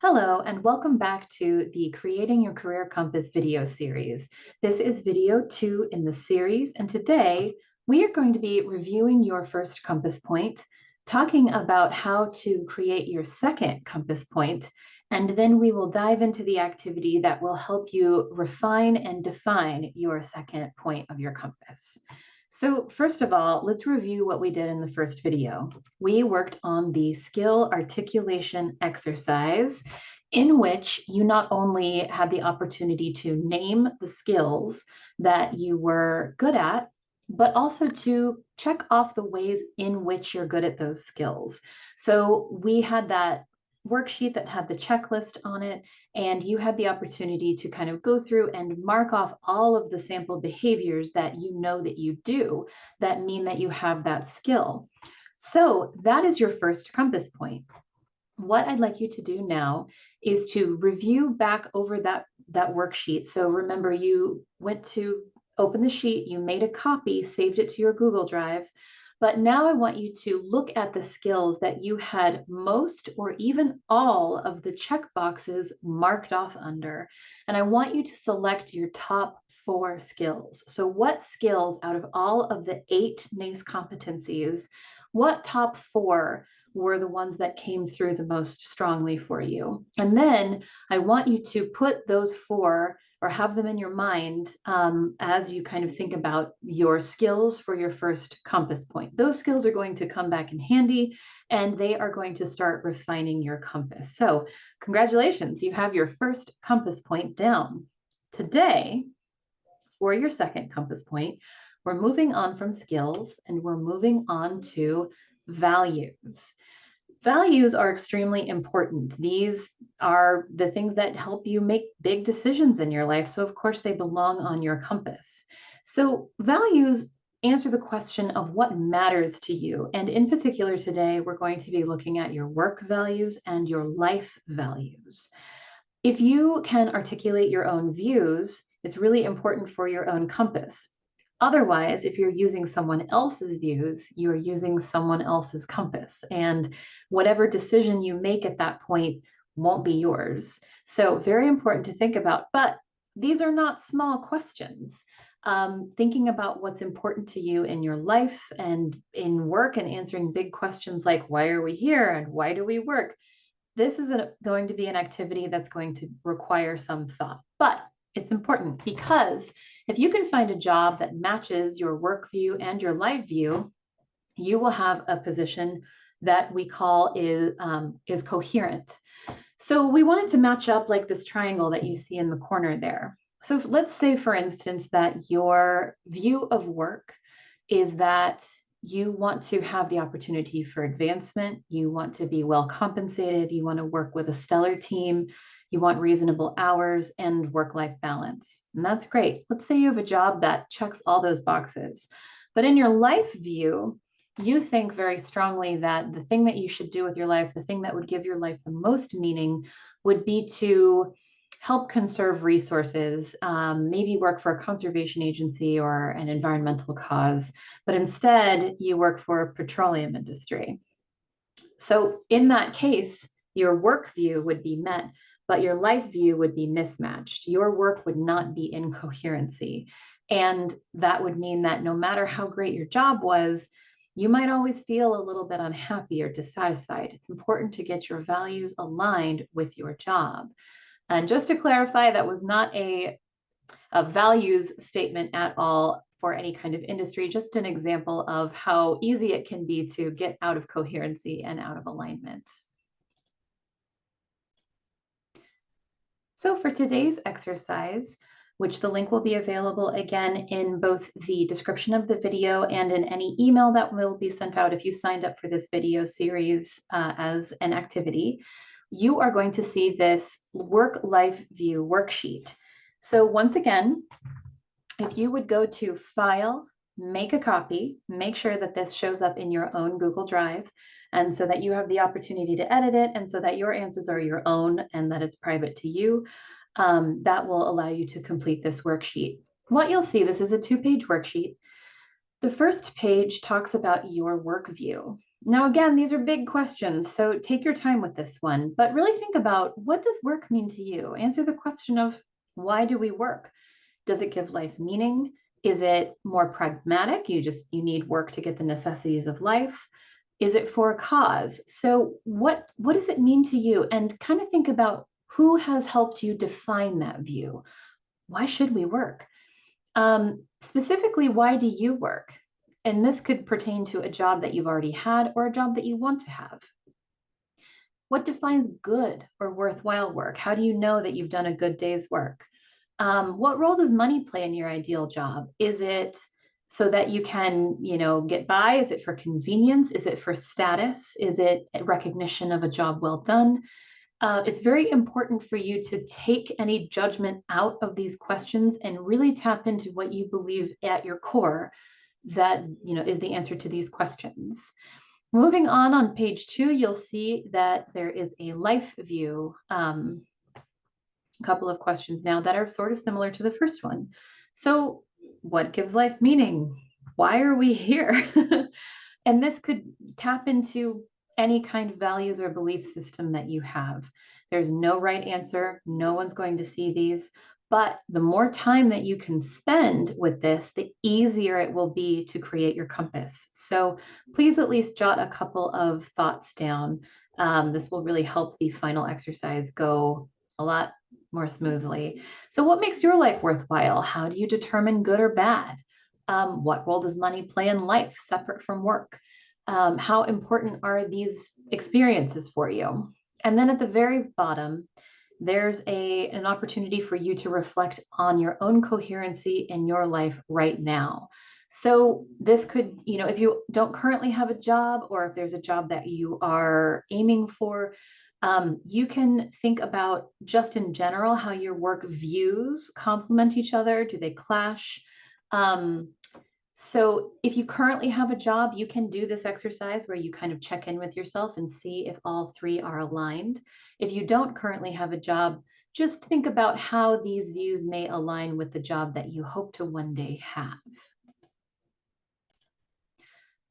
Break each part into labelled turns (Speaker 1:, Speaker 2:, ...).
Speaker 1: Hello, and welcome back to the Creating Your Career Compass video series. This is video 2 in the series, and today we are going to be reviewing your first compass point, talking about how to create your second compass point, and then we will dive into the activity that will help you refine and define your second point of your compass. So first of all, let's review what we did in the first video. We worked on the skill articulation exercise, in which you not only had the opportunity to name the skills that you were good at, but also to check off the ways in which you're good at those skills. So we had that worksheet that had the checklist on it, and you had the opportunity to kind of go through and mark off all of the sample behaviors that you know that you do that mean that you have that skill. So that is your first compass point. What I'd like you to do now is to review back over that worksheet. So remember, you went to open the sheet, you made a copy, saved it to your Google Drive, but now I want you to look at the skills that you had most or even all of the check boxes marked off under. And I want you to select your top 4 skills. So what skills out of all of the 8 NACE competencies, what top 4 were the ones that came through the most strongly for you? And then I want you to put those 4 or have them in your mind as you kind of think about your skills for your first compass point. Those skills are going to come back in handy, and they are going to start refining your compass. So congratulations, you have your first compass point down. Today, for your second compass point, we're moving on from skills and we're moving on to values. Values are extremely important. These are the things that help you make big decisions in your life. So of course they belong on your compass. So values answer the question of what matters to you. And in particular today, we're going to be looking at your work values and your life values. If you can articulate your own views, it's really important for your own compass. Otherwise, if you're using someone else's views, you're using someone else's compass, and whatever decision you make at that point won't be yours. So very important to think about, but these are not small questions. Thinking about what's important to you in your life and in work, and answering big questions like, why are we here and why do we work? This is going to be an activity that's going to require some thought, but it's important because if you can find a job that matches your work view and your life view, you will have a position that we call is coherent. So we want it to match up like this triangle that you see in the corner there. So let's say, for instance, that your view of work is that you want to have the opportunity for advancement, you want to be well compensated, you want to work with a stellar team, you want reasonable hours and work-life balance. And that's great. Let's say you have a job that checks all those boxes. But in your life view, you think very strongly that the thing that you should do with your life, the thing that would give your life the most meaning, would be to help conserve resources, maybe work for a conservation agency or an environmental cause, but instead you work for a petroleum industry. So in that case, your work view would be met, but your life view would be mismatched. Your work would not be in coherency. And that would mean that no matter how great your job was, you might always feel a little bit unhappy or dissatisfied. It's important to get your values aligned with your job. And just to clarify, that was not a values statement at all for any kind of industry, just an example of how easy it can be to get out of coherency and out of alignment. So for today's exercise, which the link will be available again in both the description of the video and in any email that will be sent out if you signed up for this video series as an activity, you are going to see this work-life view worksheet. So once again, if you would go to File, make a copy, make sure that this shows up in your own Google Drive, and so that you have the opportunity to edit it, and so that your answers are your own and that it's private to you. That will allow you to complete this worksheet. What you'll see, this is a 2-page worksheet. The first page talks about your work view. Now, again, these are big questions, so take your time with this one, but really think about, what does work mean to you? Answer the question of, why do we work? Does it give life meaning? Is it more pragmatic? You need work to get the necessities of life. Is it for a cause? So what does it mean to you? And kind of think about, who has helped you define that view. Why should we work? Specifically, why do you work? And this could pertain to a job that you've already had or a job that you want to have. What defines good or worthwhile work? How do you know that you've done a good day's work? What role does money play in your ideal job? Is it so that you can, get by? Is it for convenience? Is it for status? Is it recognition of a job well done? It's very important for you to take any judgment out of these questions and really tap into what you believe at your core that is the answer to these questions. Moving on page 2, you'll see that there is a life view. A couple of questions now that are sort of similar to the first one. So, what gives life meaning? Why are we here? And this could tap into any kind of values or belief system that you have. There's no right answer. No one's going to see these. But the more time that you can spend with this, the easier it will be to create your compass. So please at least jot a couple of thoughts down. This will really help the final exercise go a lot more smoothly. So, what makes your life worthwhile? How do you determine good or bad? What role does money play in life separate from work? How important are these experiences for you? And then at the very bottom, there's an opportunity for you to reflect on your own coherency in your life right now. So this could, if you don't currently have a job, or if there's a job that you are aiming for, you can think about, just in general, how your work views complement each other. Do they clash? Um, so if you currently have a job, you can do this exercise where you kind of check in with yourself and see if all three are aligned. If you don't currently have a job, just think about how these views may align with the job that you hope to one day have.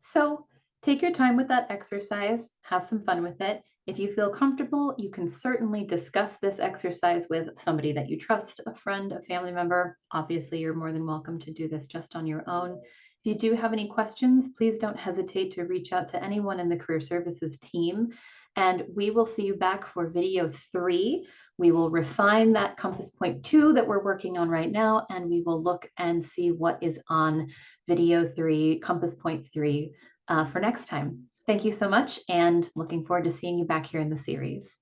Speaker 1: So take your time with that exercise, have some fun with it. If you feel comfortable, you can certainly discuss this exercise with somebody that you trust, a friend, a family member. Obviously, you're more than welcome to do this just on your own. If you do have any questions, please don't hesitate to reach out to anyone in the Career Services team. And we will see you back for video 3. We will refine that compass point 2 that we're working on right now, and we will look and see what is on video 3, compass point 3, for next time. Thank you so much, and looking forward to seeing you back here in the series.